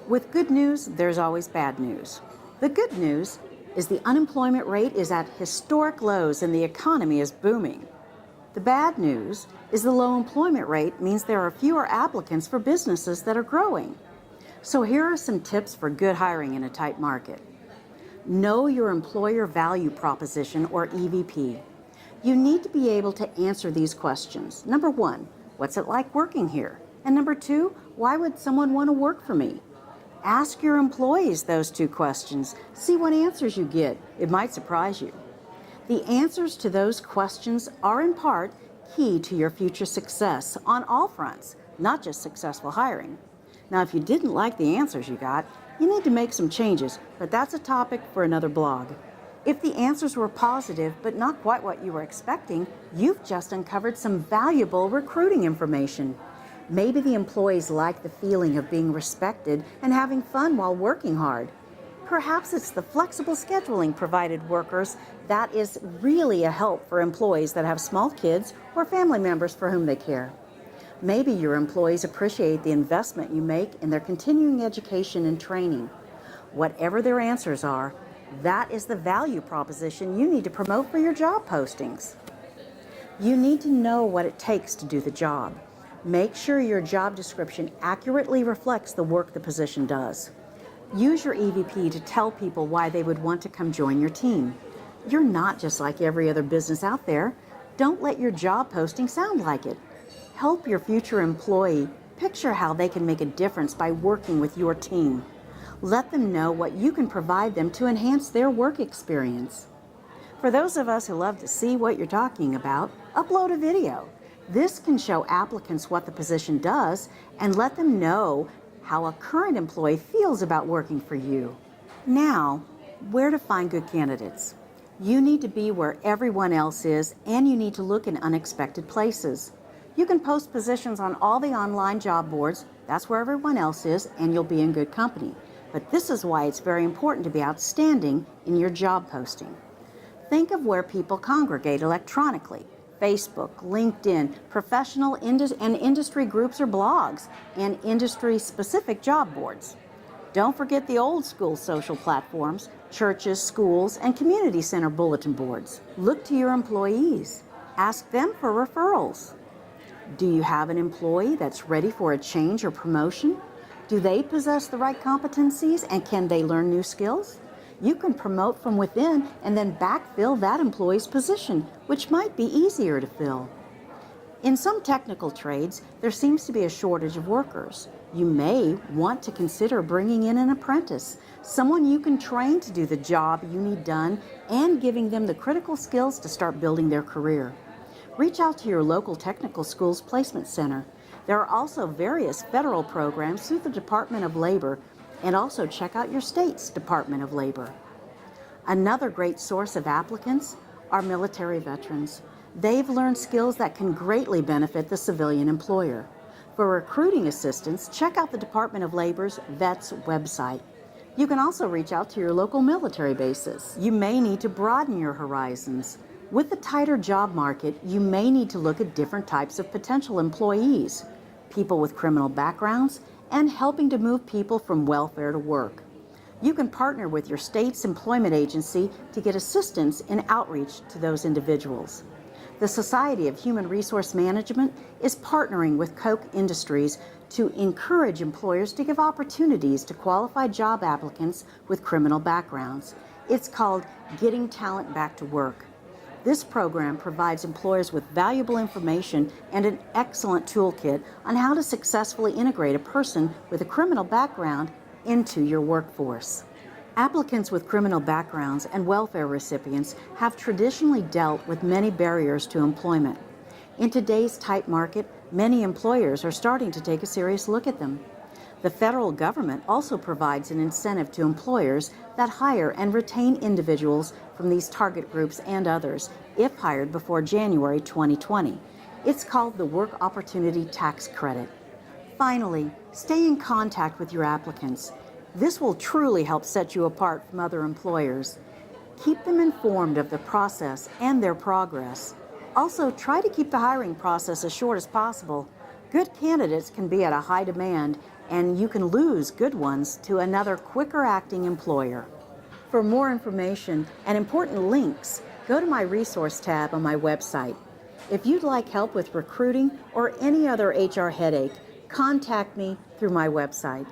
With good news, there's always bad news. The good news is the unemployment rate is at historic lows and the economy is booming. The bad news is the low employment rate means there are fewer applicants for businesses that are growing. So here are some tips for good hiring in a tight market. Know your employer value proposition, or EVP. You need to be able to answer these questions. Number one, what's it like working here? And number two, why would someone want to work for me? Ask your employees those two questions. See what answers you get. It might surprise you. The answers to those questions are in part key to your future success on all fronts, not just successful hiring. Now, if you didn't like the answers you got, you need to make some changes, but that's a topic for another blog. If the answers were positive, but not quite what you were expecting, you've just uncovered some valuable recruiting information. Maybe the employees like the feeling of being respected and having fun while working hard. Perhaps it's the flexible scheduling provided workers that is really a help for employees that have small kids or family members for whom they care. Maybe your employees appreciate the investment you make in their continuing education and training. Whatever their answers are, that is the value proposition you need to promote for your job postings. You need to know what it takes to do the job. Make sure your job description accurately reflects the work the position does. Use your EVP to tell people why they would want to come join your team. You're not just like every other business out there. Don't let your job posting sound like it. Help your future employee picture how they can make a difference by working with your team. Let them know what you can provide them to enhance their work experience. For those of us who love to see what you're talking about, upload a video. This can show applicants what the position does and let them know how a current employee feels about working for you. Now, where to find good candidates? You need to be where everyone else is, and you need to look in unexpected places. You can post positions on all the online job boards. That's where everyone else is, and you'll be in good company. But this is why it's very important to be outstanding in your job posting. Think of where people congregate electronically. Facebook, LinkedIn, professional and industry groups or blogs, and industry-specific job boards. Don't forget the old school social platforms, churches, schools, and community center bulletin boards. Look to your employees. Ask them for referrals. Do you have an employee that's ready for a change or promotion? Do they possess the right competencies, and can they learn new skills? You can promote from within and then backfill that employee's position, which might be easier to fill. In some technical trades, there seems to be a shortage of workers. You may want to consider bringing in an apprentice, someone you can train to do the job you need done, and giving them the critical skills to start building their career. Reach out to your local technical school's placement center. There are also various federal programs through the Department of Labor, and also check out your state's Department of Labor. Another great source of applicants are military veterans. They've learned skills that can greatly benefit the civilian employer. For recruiting assistance, check out the Department of Labor's VETS website. You can also reach out to your local military bases. You may need to broaden your horizons. With the tighter job market, you may need to look at different types of potential employees, people with criminal backgrounds, and helping to move people from welfare to work. You can partner with your state's employment agency to get assistance in outreach to those individuals. The Society of Human Resource Management is partnering with Coke Industries to encourage employers to give opportunities to qualified job applicants with criminal backgrounds. It's called Getting Talent Back to Work. This program provides employers with valuable information and an excellent toolkit on how to successfully integrate a person with a criminal background into your workforce. Applicants with criminal backgrounds and welfare recipients have traditionally dealt with many barriers to employment. In today's tight market, many employers are starting to take a serious look at them. The federal government also provides an incentive to employers that hire and retain individuals from these target groups and others if hired before January 2020. It's called the Work Opportunity Tax Credit. Finally, stay in contact with your applicants. This will truly help set you apart from other employers. Keep them informed of the process and their progress. Also, try to keep the hiring process as short as possible. Good candidates can be at a high demand, and you can lose good ones to another quicker acting employer. For more information and important links, go to my resource tab on my website. If you'd like help with recruiting or any other HR headache, contact me through my website.